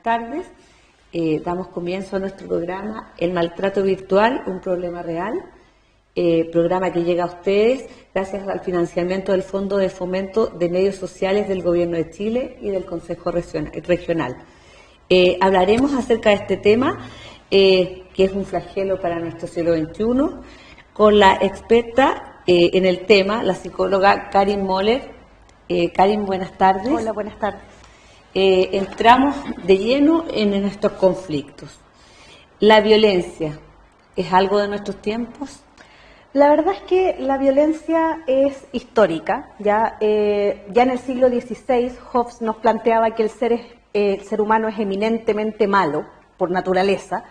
tardes. Damos comienzo a nuestro programa El maltrato virtual, un problema real. Programa que llega a ustedes gracias al financiamiento del Fondo de Fomento de Medios Sociales del Gobierno de Chile y del Consejo Regional. Hablaremos acerca de este tema, que es un flagelo para nuestro siglo XXI, con la experta en el tema, la psicóloga Karin Moller. Karin, buenas tardes. Hola, buenas tardes. Entramos de lleno en estos conflictos. ¿La violencia es algo de nuestros tiempos? La verdad es que la violencia es histórica. Ya en el siglo XVI, Hobbes nos planteaba que el ser humano es eminentemente malo por naturaleza,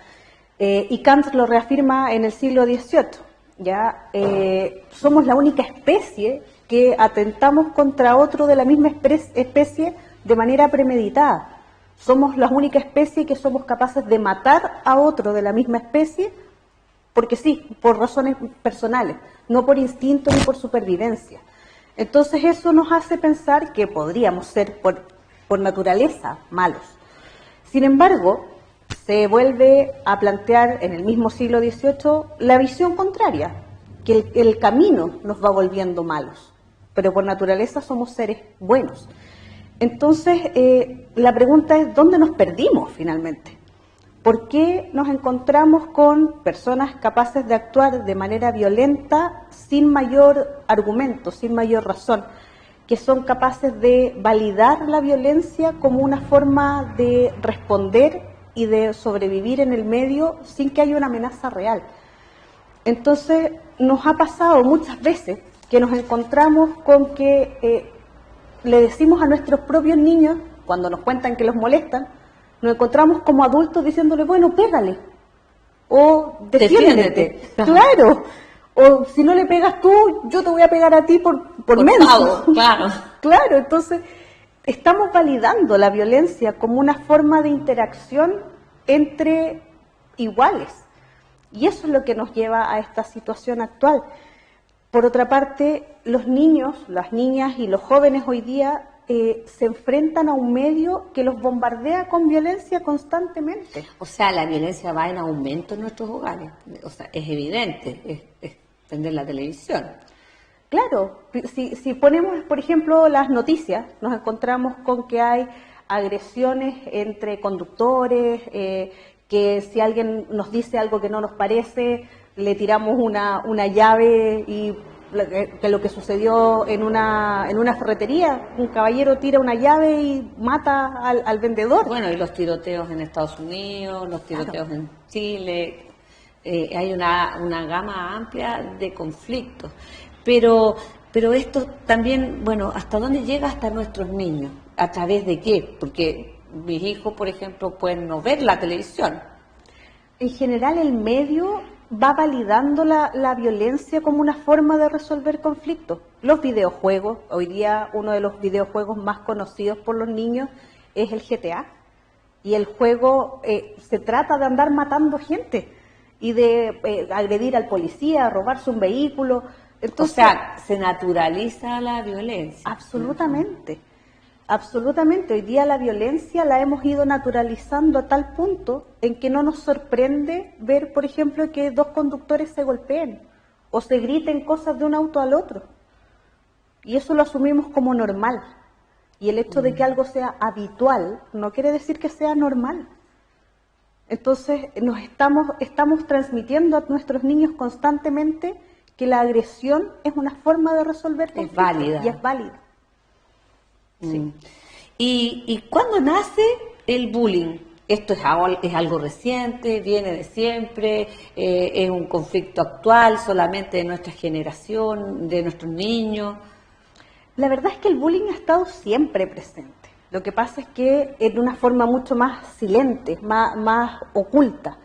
y Kant lo reafirma en el siglo XVIII. Somos la única especie que atentamos contra otro de la misma especie de manera premeditada. Somos la única especie que somos capaces de matar a otro de la misma especie, porque sí, por razones personales, no por instinto ni por supervivencia. Entonces eso nos hace pensar que podríamos ser por naturaleza malos. Sin embargo, se vuelve a plantear en el mismo siglo XVIII la visión contraria, que el camino nos va volviendo malos, pero por naturaleza somos seres buenos. Entonces, la pregunta es, ¿dónde nos perdimos finalmente? ¿Por qué nos encontramos con personas capaces de actuar de manera violenta sin mayor argumento, sin mayor razón, que son capaces de validar la violencia como una forma de responder y de sobrevivir en el medio sin que haya una amenaza real? Entonces, nos ha pasado muchas veces que nos encontramos con que le decimos a nuestros propios niños, cuando nos cuentan que los molestan, nos encontramos como adultos diciéndole, bueno, pégale, o defiéndete. Claro, o si no le pegas tú, yo te voy a pegar a ti por menso. Claro. Claro, entonces estamos validando la violencia como una forma de interacción entre iguales. Y eso es lo que nos lleva a esta situación actual. Por otra parte, los niños, las niñas y los jóvenes hoy día se enfrentan a un medio que los bombardea con violencia constantemente. O sea, la violencia va en aumento en nuestros hogares. O sea, es evidente, es prender la televisión. Claro, si ponemos, por ejemplo, las noticias, nos encontramos con que hay agresiones entre conductores, que si alguien nos dice algo que no nos parece, le tiramos una llave, y que lo que sucedió en una ferretería, un caballero tira una llave y mata al vendedor. Bueno, y los tiroteos en Estados Unidos, los tiroteos en Chile, hay una gama amplia de conflictos. Pero esto también, bueno, ¿hasta dónde llega? Hasta nuestros niños. ¿A través de qué? Porque mis hijos, por ejemplo, pueden no ver la televisión. En general, el medio va validando la violencia como una forma de resolver conflictos. Los videojuegos, hoy día uno de los videojuegos más conocidos por los niños es el GTA. Y el juego se trata de andar matando gente y de agredir al policía, robarse un vehículo. Entonces, o sea, se naturaliza la violencia. Absolutamente. Absolutamente, hoy día la violencia la hemos ido naturalizando a tal punto en que no nos sorprende ver, por ejemplo, que dos conductores se golpeen o se griten cosas de un auto al otro. Y eso lo asumimos como normal. Y el hecho de que algo sea habitual no quiere decir que sea normal. Entonces nos estamos transmitiendo a nuestros niños constantemente que la agresión es una forma de resolver conflictos. Es válida. Y es válida. Sí. ¿Y cuándo nace el bullying? ¿Esto es algo reciente, viene de siempre, es un conflicto actual solamente de nuestra generación, de nuestros niños? La verdad es que el bullying ha estado siempre presente. Lo que pasa es que de una forma mucho más silente, más oculta.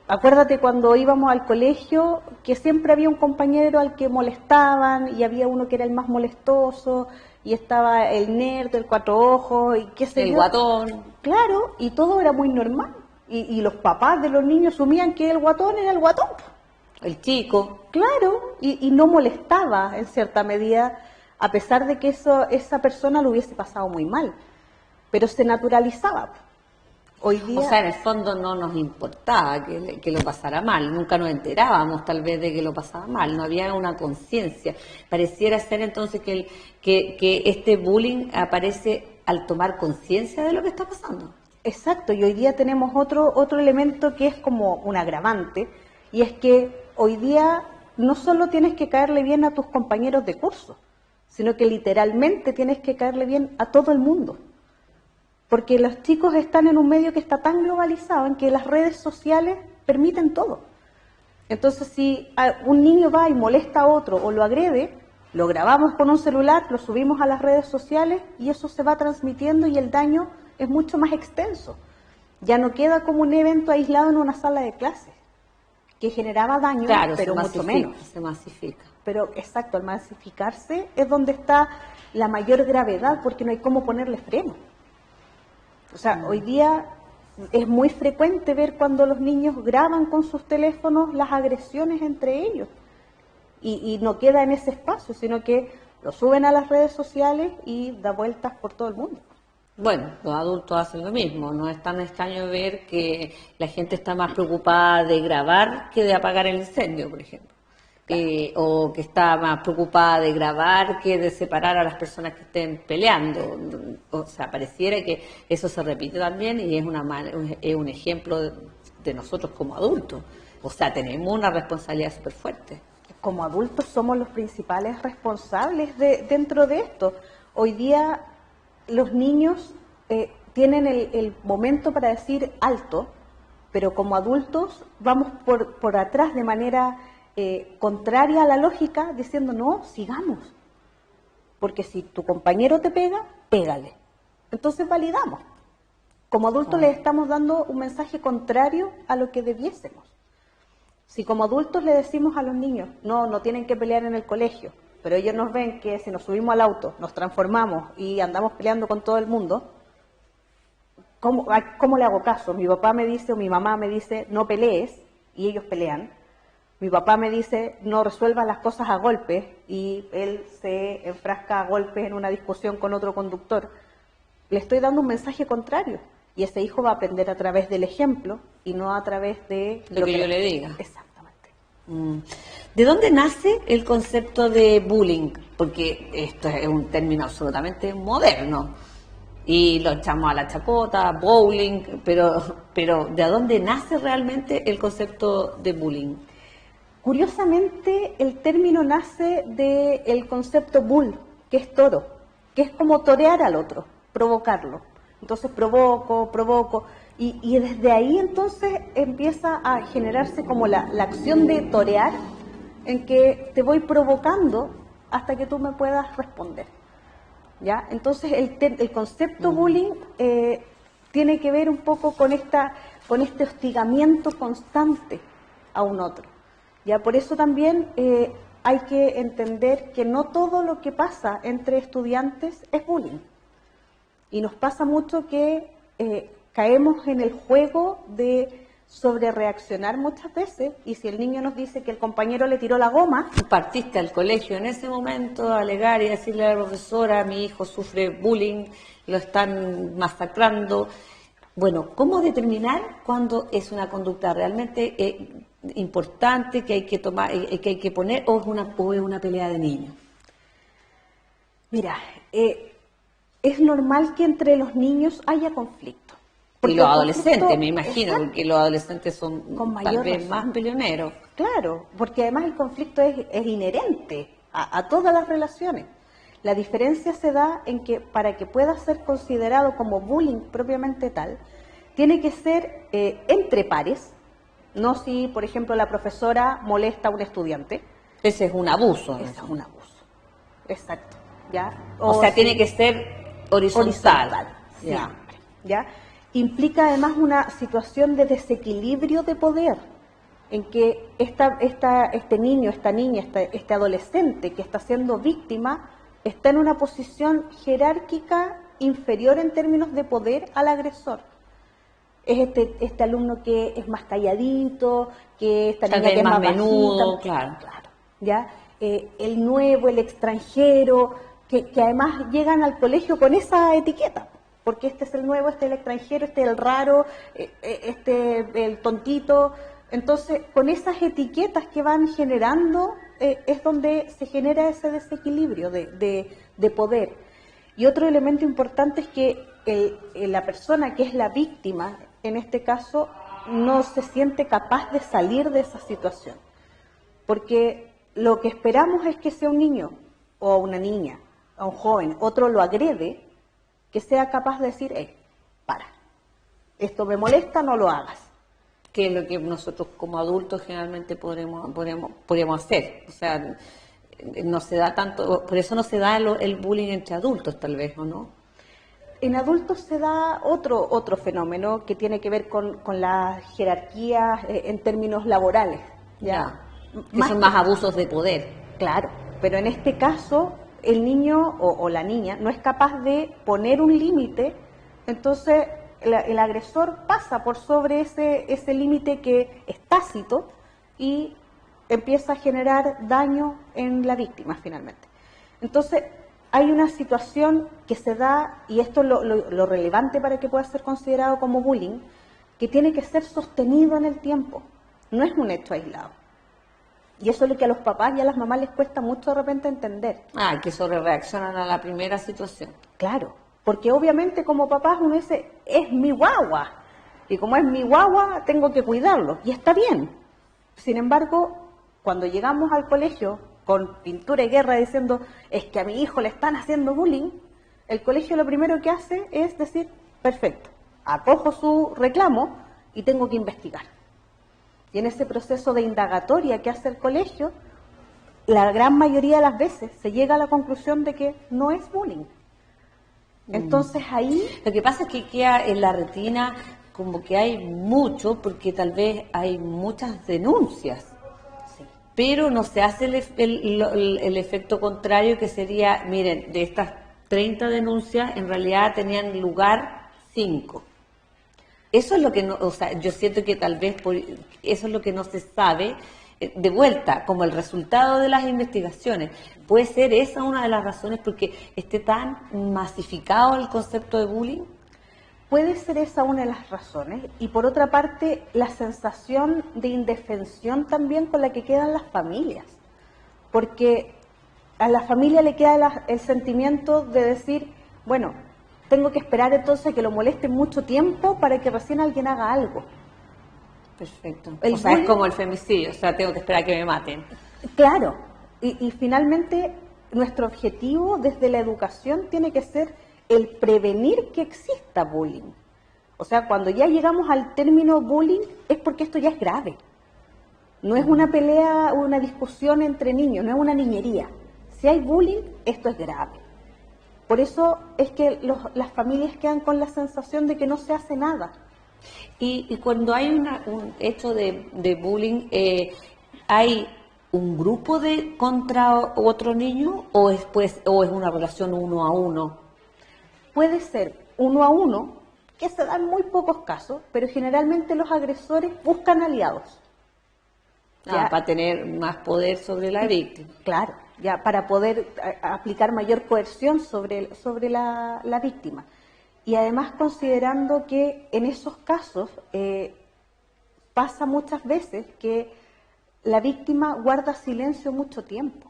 Acuérdate cuando íbamos al colegio que siempre había un compañero al que molestaban y había uno que era el más molestoso y estaba el nerd, el cuatro ojos y qué sé yo. El guatón. Claro, y todo era muy normal. Y los papás de los niños asumían que el guatón era el guatón. El chico. Claro, y no molestaba en cierta medida, a pesar de que esa persona lo hubiese pasado muy mal. Pero se naturalizaba. Hoy día, O sea, en el fondo no nos importaba que lo pasara mal, nunca nos enterábamos tal vez de que lo pasaba mal, no había una conciencia. Pareciera ser entonces que este bullying aparece al tomar conciencia de lo que está pasando. exacto, y hoy día tenemos otro elemento que es como un agravante, y es que hoy día no solo tienes que caerle bien a tus compañeros de curso, sino que literalmente tienes que caerle bien a todo el mundo. Porque los chicos están en un medio que está tan globalizado en que las redes sociales permiten todo. Entonces, si un niño va y molesta a otro o lo agrede, lo grabamos con un celular, lo subimos a las redes sociales y eso se va transmitiendo y el daño es mucho más extenso. Ya no queda como un evento aislado en una sala de clases, que generaba daño, Claro, pero mucho menos. se masifica. Pero exacto, al masificarse es donde está la mayor gravedad, porque no hay cómo ponerle freno. O sea, hoy día es muy frecuente ver cuando los niños graban con sus teléfonos las agresiones entre ellos. Y no queda en ese espacio, sino que lo suben a las redes sociales y da vueltas por todo el mundo. Bueno, los adultos hacen lo mismo, no es tan extraño ver que la gente está más preocupada de grabar que de apagar el incendio, por ejemplo. O que está más preocupada de grabar que de separar a las personas que estén peleando. O sea, pareciera que eso se repite también y es un ejemplo de nosotros como adultos. O sea, tenemos una responsabilidad súper fuerte. Como adultos somos los principales responsables dentro de esto. Hoy día los niños tienen el momento para decir alto, pero como adultos vamos por atrás de manera contraria a la lógica, diciendo no, sigamos. Porque si tu compañero te pega, pégale. Entonces validamos. Como adultos les estamos dando un mensaje contrario a lo que debiésemos. Si como adultos le decimos a los niños, no tienen que pelear en el colegio, pero ellos nos ven que si nos subimos al auto, nos transformamos y andamos peleando con todo el mundo, ¿cómo le hago caso? Mi papá me dice o mi mamá me dice, no pelees, y ellos pelean. Mi papá me dice, no resuelvas las cosas a golpes, y él se enfrasca a golpes en una discusión con otro conductor. Le estoy dando un mensaje contrario, y ese hijo va a aprender a través del ejemplo y no a través de Lo que yo le diga. Exactamente. ¿De dónde nace el concepto de bullying? Porque esto es un término absolutamente moderno y lo echamos a la chacota, bowling, pero ¿de dónde nace realmente el concepto de bullying? Curiosamente, el término nace del concepto bull, que es toro, que es como torear al otro, provocarlo. Entonces provoco, y desde ahí entonces empieza a generarse como la acción de torear, en que te voy provocando hasta que tú me puedas responder. ¿Ya? Entonces el concepto bullying tiene que ver un poco con este hostigamiento constante a un otro. ¿Ya? Por eso también hay que entender que no todo lo que pasa entre estudiantes es bullying. Y nos pasa mucho que caemos en el juego de sobrereaccionar muchas veces, y si el niño nos dice que el compañero le tiró la goma... Partiste al colegio en ese momento a alegar y decirle a la profesora, mi hijo sufre bullying, lo están masacrando. Bueno, ¿cómo determinar cuándo es una conducta realmente importante que hay que tomar, que hay que poner, o es una pelea de niños? Mira, es normal que entre los niños haya conflicto. Y los adolescentes, me imagino, exacto, porque los adolescentes son tal vez más peleoneros. Claro, porque además el conflicto es inherente a todas las relaciones. La diferencia se da en que para que pueda ser considerado como bullying propiamente tal, tiene que ser entre pares, no si, por ejemplo, la profesora molesta a un estudiante. Ese es un abuso. Ese es un abuso, exacto. ¿Ya? O sea, tiene que ser horizontal. Siempre, ¿ya? Implica además una situación de desequilibrio de poder, en que este niño, esta niña, este adolescente que está siendo víctima, está en una posición jerárquica inferior en términos de poder al agresor. Es este alumno que es más calladito, que esta niña que es más menudo, bajita, claro. ¿Ya? El nuevo, el extranjero, que además llegan al colegio con esa etiqueta. porque este es el nuevo, este es el extranjero, este es el raro, este el tontito. Entonces, con esas etiquetas que van generando, es donde se genera ese desequilibrio de poder. Y otro elemento importante es que la persona que es la víctima, en este caso, no se siente capaz de salir de esa situación. Porque lo que esperamos es que sea un niño o una niña, o un joven, otro lo agrede, que sea capaz de decir, hey, para, esto me molesta, no lo hagas. Que es lo que nosotros como adultos generalmente podríamos hacer. O sea, no se da tanto, por eso no se da el bullying entre adultos tal vez, ¿o no? En adultos se da otro fenómeno que tiene que ver con las jerarquías en términos laborales. Ya. Que son más abusos de poder. Claro, pero en este caso el niño o la niña no es capaz de poner un límite, entonces el agresor pasa por sobre ese límite que es tácito y empieza a generar daño en la víctima finalmente. Entonces hay una situación que se da, y esto es lo relevante para que pueda ser considerado como bullying, que tiene que ser sostenido en el tiempo, no es un hecho aislado. Y eso es lo que a los papás y a las mamás les cuesta mucho de repente entender. Que sobrereaccionan a la primera situación. Claro, porque obviamente como papás uno dice, es mi guagua, y como es mi guagua tengo que cuidarlo, y está bien. Sin embargo, cuando llegamos al colegio con pintura y guerra diciendo, es que a mi hijo le están haciendo bullying, el colegio lo primero que hace es decir, perfecto, acojo su reclamo y tengo que investigar. Y en ese proceso de indagatoria que hace el colegio, la gran mayoría de las veces se llega a la conclusión de que no es bullying. Entonces ahí... Lo que pasa es que queda en la retina como que hay mucho, porque tal vez hay muchas denuncias, Sí. pero no se hace el efecto contrario, que sería, miren, de estas 30 denuncias, en realidad tenían lugar 5. Eso es lo que no, o sea, yo siento que tal vez eso es lo que no se sabe, de vuelta, como el resultado de las investigaciones. Puede ser esa una de las razones porque esté tan masificado el concepto de bullying. Puede ser esa una de las razones, y por otra parte, la sensación de indefensión también con la que quedan las familias, porque a la familia le queda el sentimiento de decir, bueno, tengo que esperar entonces que lo moleste mucho tiempo para que recién alguien haga algo. Perfecto. O sea, es como el femicidio, o sea, tengo que esperar a que me maten. Claro, y finalmente nuestro objetivo desde la educación tiene que ser el prevenir que exista bullying. O sea, cuando ya llegamos al término bullying es porque esto ya es grave. No es una pelea, una discusión entre niños, no es una niñería. Si hay bullying, esto es grave. Por eso es que las familias quedan con la sensación de que no se hace nada. Y cuando hay un hecho de bullying, ¿hay un grupo contra otro niño o es una relación 1 a 1? Puede ser 1 a 1, que se da en muy pocos casos, pero generalmente los agresores buscan aliados. Para tener más poder sobre la víctima. Claro, ya para poder aplicar mayor coerción sobre la víctima. Y además considerando que en esos casos pasa muchas veces que la víctima guarda silencio mucho tiempo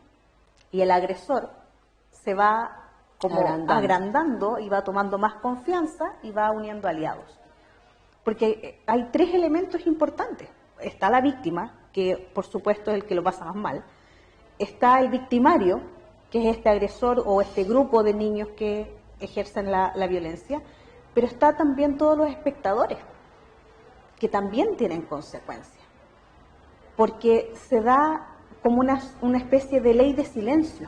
y el agresor se va como agrandando y va tomando más confianza y va uniendo aliados. Porque hay 3 elementos importantes. Está la víctima, que por supuesto es el que lo pasa más mal. Está el victimario, que es este agresor o este grupo de niños que ejercen la violencia, pero está también todos los espectadores, que también tienen consecuencias, porque se da como una especie de ley de silencio,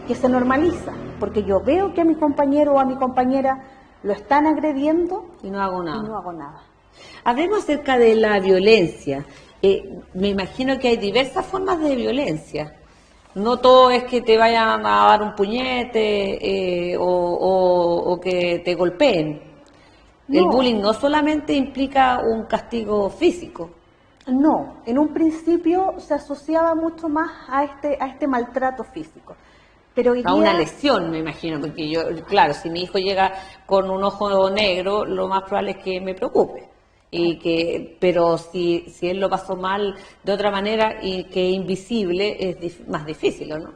que se normaliza, porque yo veo que a mi compañero o a mi compañera lo están agrediendo y no hago nada. Y no hago nada. Hablemos acerca de la violencia. Me imagino que hay diversas formas de violencia. No todo es que te vayan a dar un puñete o que te golpeen. No. El bullying no solamente implica un castigo físico. No, en un principio se asociaba mucho más a este maltrato físico. Pero hoy A una día, lesión, me imagino, porque yo, claro, si mi hijo llega con un ojo negro, lo más probable es que me preocupe. Pero si él lo pasó mal de otra manera y que es invisible, es más difícil, ¿o no?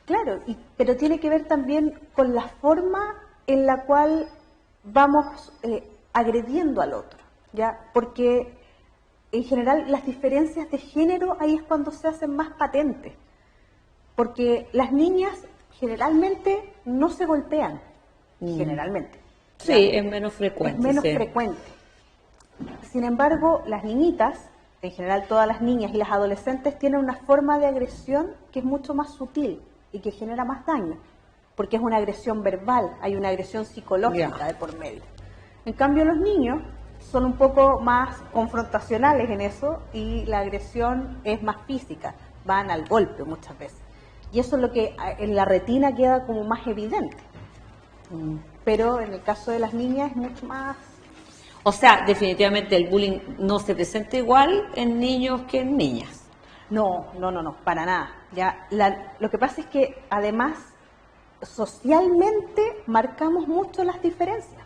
claro, pero tiene que ver también con la forma en la cual vamos agrediendo al otro, ¿ya? Porque en general las diferencias de género ahí es cuando se hacen más patentes, porque las niñas generalmente no se golpean, generalmente, ¿ya? Sí, es menos Es frecuente, menos sí. frecuente. Sin embargo, las niñitas, en general todas las niñas y las adolescentes, tienen una forma de agresión que es mucho más sutil y que genera más daño, porque es una agresión verbal, hay una agresión psicológica Ya. de por medio. En cambio, los niños son un poco más confrontacionales en eso y la agresión es más física, van al golpe muchas veces. Y eso es lo que en la retina queda como más evidente. Pero en el caso de las niñas es mucho más. O sea, definitivamente el bullying no se presenta igual en niños que en niñas. No, no, no, no, para nada. Ya, lo que pasa es que además socialmente marcamos mucho las diferencias,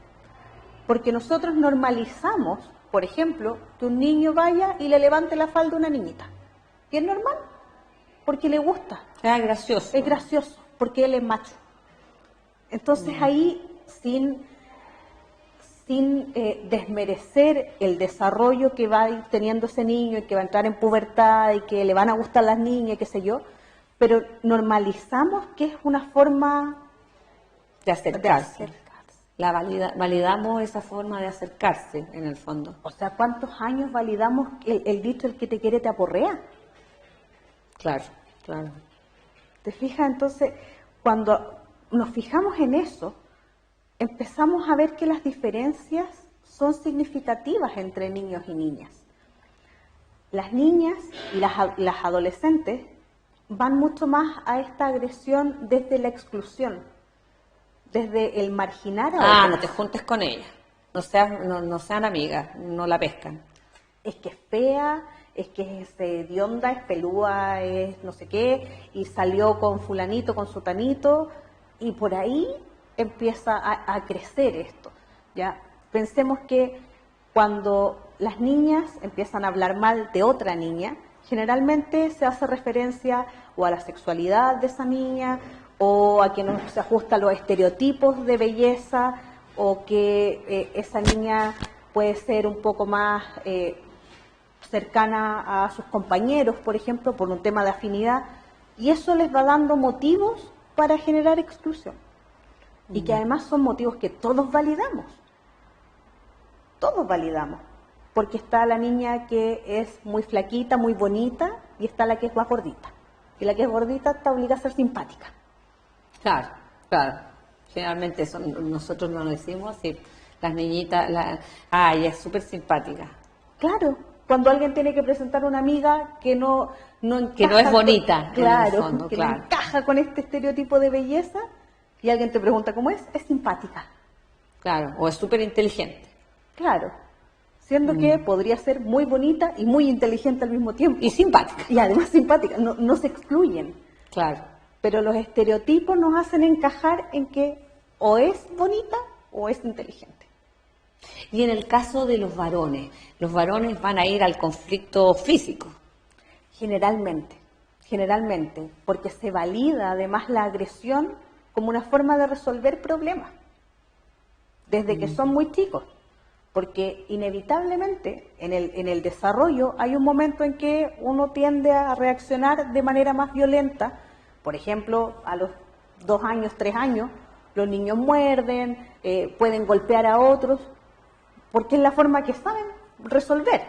porque nosotros normalizamos, por ejemplo, que un niño vaya y le levante la falda a una niñita. Y es normal, porque le gusta, Es gracioso. es gracioso, porque él es macho. Entonces ahí, sin desmerecer el desarrollo que va a ir teniendo ese niño y que va a entrar en pubertad y que le van a gustar las niñas, qué sé yo, pero normalizamos que es una forma De de acercarse. acercarse. Validamos esa forma de acercarse, en el fondo. O sea, ¿cuántos años validamos el dicho el que te quiere te aporrea? Claro, claro. ¿Te fijas? Entonces, cuando nos fijamos en eso, empezamos a ver que las diferencias son significativas entre niños y niñas. Las niñas y las adolescentes van mucho más a esta agresión desde la exclusión, desde el marginar a Ah, otros. no te juntes con ella. No sean amigas, no la pescan. Es que es fea, es que es hedionda, es pelúa, es no sé qué, y salió con fulanito, con sutanito, y por ahí empieza a crecer esto. ¿Ya? Pensemos que cuando las niñas empiezan a hablar mal de otra niña, generalmente se hace referencia o a la sexualidad de esa niña, o a que no se ajusta a los estereotipos de belleza, o que esa niña puede ser un poco más cercana a sus compañeros, por ejemplo, por un tema de afinidad, y eso les va dando motivos para generar exclusión. Y que además son motivos que todos validamos, porque está la niña que es muy flaquita, muy bonita, y está la que es más gordita. Y la que es gordita está obligada a ser simpática. Claro, claro. Generalmente eso nosotros no lo decimos, y las niñitas, ella es súper simpática. Claro, cuando alguien tiene que presentar a una amiga que no encaja Que no es bonita, en el claro, fondo, que claro. no encaja con este estereotipo de belleza, y alguien te pregunta cómo es simpática. Claro, o es súper inteligente. Claro, siendo que podría ser muy bonita y muy inteligente al mismo tiempo. Y simpática. Y además simpática, no se excluyen. Claro. Pero los estereotipos nos hacen encajar en que o es bonita o es inteligente. Y en el caso de los varones van a ir al conflicto físico. Generalmente, porque se valida además la agresión como una forma de resolver problemas, desde que son muy chicos, porque inevitablemente en el desarrollo hay un momento en que uno tiende a reaccionar de manera más violenta. Por ejemplo, a los 2 años, 3 años, los niños muerden, pueden golpear a otros, porque es la forma que saben resolver.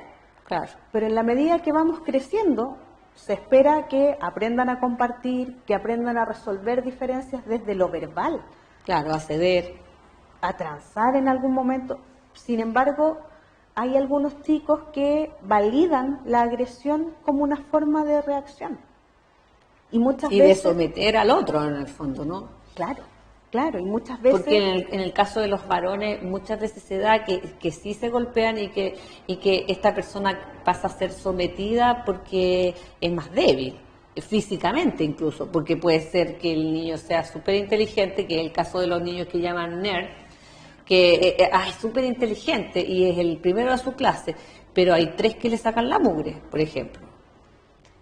Claro. Pero en la medida que vamos creciendo, se espera que aprendan a compartir, que aprendan a resolver diferencias desde lo verbal, Claro, a ceder. a transar en algún momento. Sin embargo, hay algunos chicos que validan la agresión como una forma de reacción. Y muchas Y de veces... someter al otro, en el fondo, ¿no? Claro, y muchas veces... Porque en el caso de los varones muchas veces se da que sí se golpean y que esta persona pasa a ser sometida porque es más débil. físicamente incluso, porque puede ser que el niño sea súper inteligente, que es el caso de los niños que llaman nerd, que es súper inteligente y es el primero de su clase, pero hay 3 que le sacan la mugre, por ejemplo.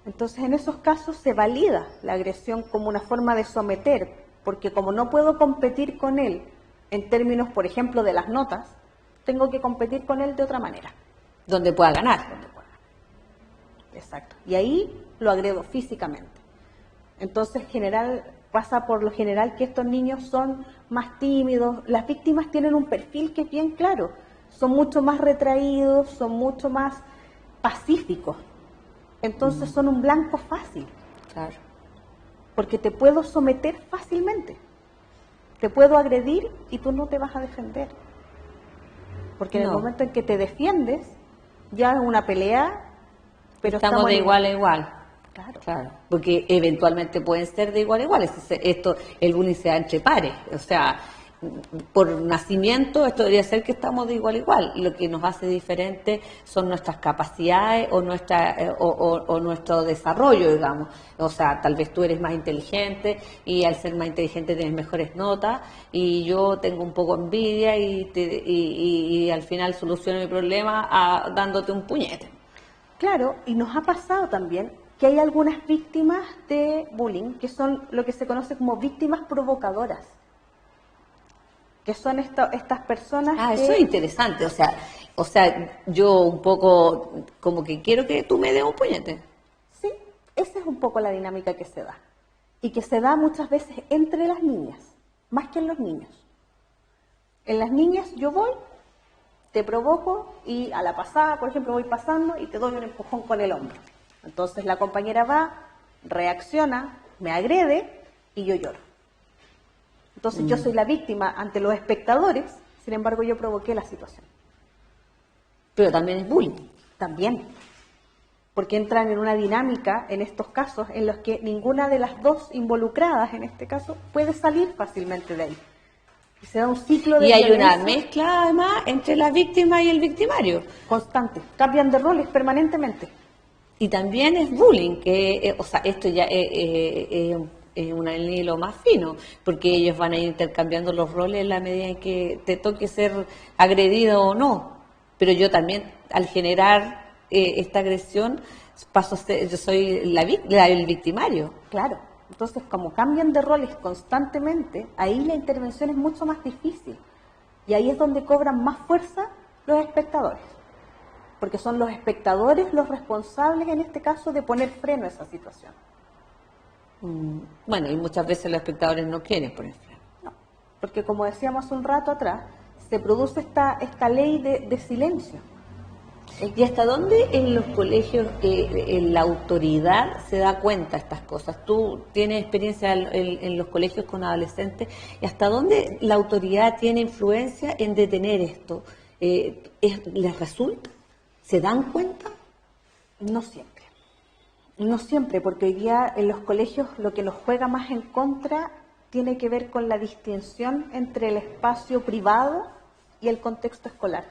Entonces, en esos casos se valida la agresión como una forma de someter, porque como no puedo competir con él en términos, por ejemplo, de las notas, tengo que competir con él de otra manera. Donde pueda ganar. Exacto. Y ahí lo agredo físicamente. Entonces, pasa por lo general que estos niños son más tímidos. Las víctimas tienen un perfil que es bien claro. Son mucho más retraídos, son mucho más pacíficos. Entonces son un blanco fácil. Claro. Porque te puedo someter fácilmente. Te puedo agredir y tú no te vas a defender. Porque en el momento en que te defiendes, ya es una pelea, pero estamos de igual a igual. Claro. Claro, porque eventualmente pueden ser de igual a igual. El bullying se da entre pares, o sea, por nacimiento esto debería ser que estamos de igual a igual. Lo que nos hace diferente son nuestras capacidades o nuestro desarrollo, digamos. O sea, tal vez tú eres más inteligente y al ser más inteligente tienes mejores notas y yo tengo un poco de envidia y al final soluciono mi problema dándote un puñete. Claro, y nos ha pasado también que hay algunas víctimas de bullying que son lo que se conoce como víctimas provocadoras, que son estas personas que... Eso es interesante, o sea, yo un poco como que quiero que tú me des un puñete. Sí, esa es un poco la dinámica que se da, y que se da muchas veces entre las niñas, más que en los niños. En las niñas yo voy, te provoco y a la pasada, por ejemplo, voy pasando y te doy un empujón con el hombro. Entonces la compañera va, reacciona, me agrede y yo lloro. Entonces yo soy la víctima ante los espectadores, sin embargo yo provoqué la situación. Pero también es bullying. También, porque entran en una dinámica en estos casos en los que ninguna de las dos involucradas, en este caso, puede salir fácilmente de ahí. Y se da un ciclo de violencia. Y hay una mezcla además entre la víctima y el victimario. Constante, cambian de roles permanentemente. Y también es bullying, o sea, esto ya es un hilo más fino, porque ellos van a ir intercambiando los roles en la medida en que te toque ser agredido o no. Pero yo también, al generar esta agresión, yo soy el victimario. Claro, entonces como cambian de roles constantemente, ahí la intervención es mucho más difícil. Y ahí es donde cobran más fuerza los espectadores. Porque son los espectadores los responsables, en este caso, de poner freno a esa situación. Bueno, y muchas veces los espectadores no quieren poner freno. No, porque como decíamos un rato atrás, se produce esta ley de silencio. ¿Y hasta dónde en los colegios la autoridad se da cuenta de estas cosas? Tú tienes experiencia en los colegios con adolescentes, ¿y hasta dónde la autoridad tiene influencia en detener esto? ¿Les resulta? ¿Se dan cuenta? No siempre. No siempre, porque hoy día en los colegios lo que nos juega más en contra tiene que ver con la distinción entre el espacio privado y el contexto escolar.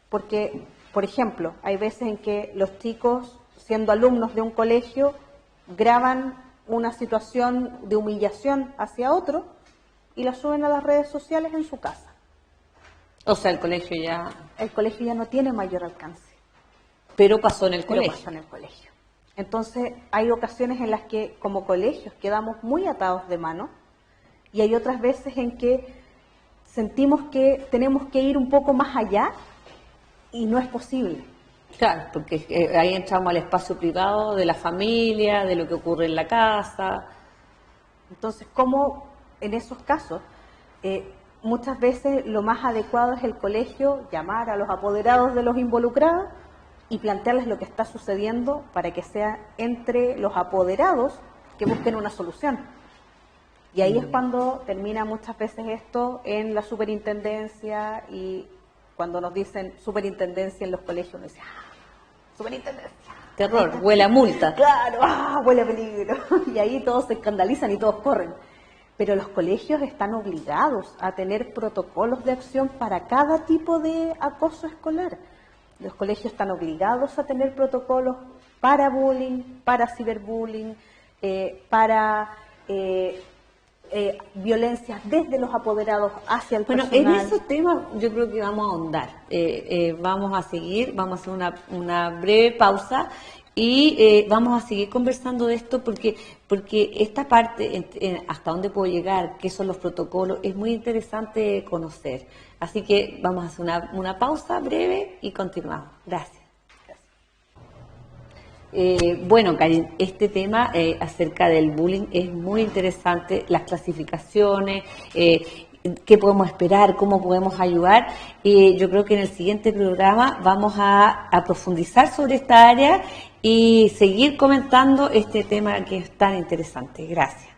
Porque, por ejemplo, hay veces en que los chicos, siendo alumnos de un colegio, graban una situación de humillación hacia otro y la suben a las redes sociales en su casa. O sea, el colegio ya no tiene mayor alcance. Pero pasó en el colegio. Entonces, hay ocasiones en las que, como colegios, quedamos muy atados de mano y hay otras veces en que sentimos que tenemos que ir un poco más allá y no es posible. Claro, porque ahí entramos al espacio privado de la familia, de lo que ocurre en la casa. Entonces, como en esos casos, muchas veces lo más adecuado es el colegio llamar a los apoderados de los involucrados y plantearles lo que está sucediendo para que sea entre los apoderados que busquen una solución. Y ahí es cuando termina muchas veces esto en la superintendencia, y cuando nos dicen superintendencia en los colegios, uno dice, superintendencia. Terror, huele a multa. Claro, huele a peligro. Y ahí todos se escandalizan y todos corren. Pero los colegios están obligados a tener protocolos de acción para cada tipo de acoso escolar. Los colegios están obligados a tener protocolos para bullying, para ciberbullying, para violencias desde los apoderados hacia el personal. Bueno, en esos temas yo creo que vamos a ahondar. Vamos a seguir, vamos a hacer una breve pausa y vamos a seguir conversando de esto porque esta parte, hasta dónde puedo llegar, qué son los protocolos, es muy interesante conocer. Así que vamos a hacer una pausa breve y continuamos. Gracias. Bueno, Karin, este tema acerca del bullying es muy interesante, las clasificaciones, qué podemos esperar, cómo podemos ayudar. Yo creo que en el siguiente programa vamos a profundizar sobre esta área y seguir comentando este tema que es tan interesante. Gracias.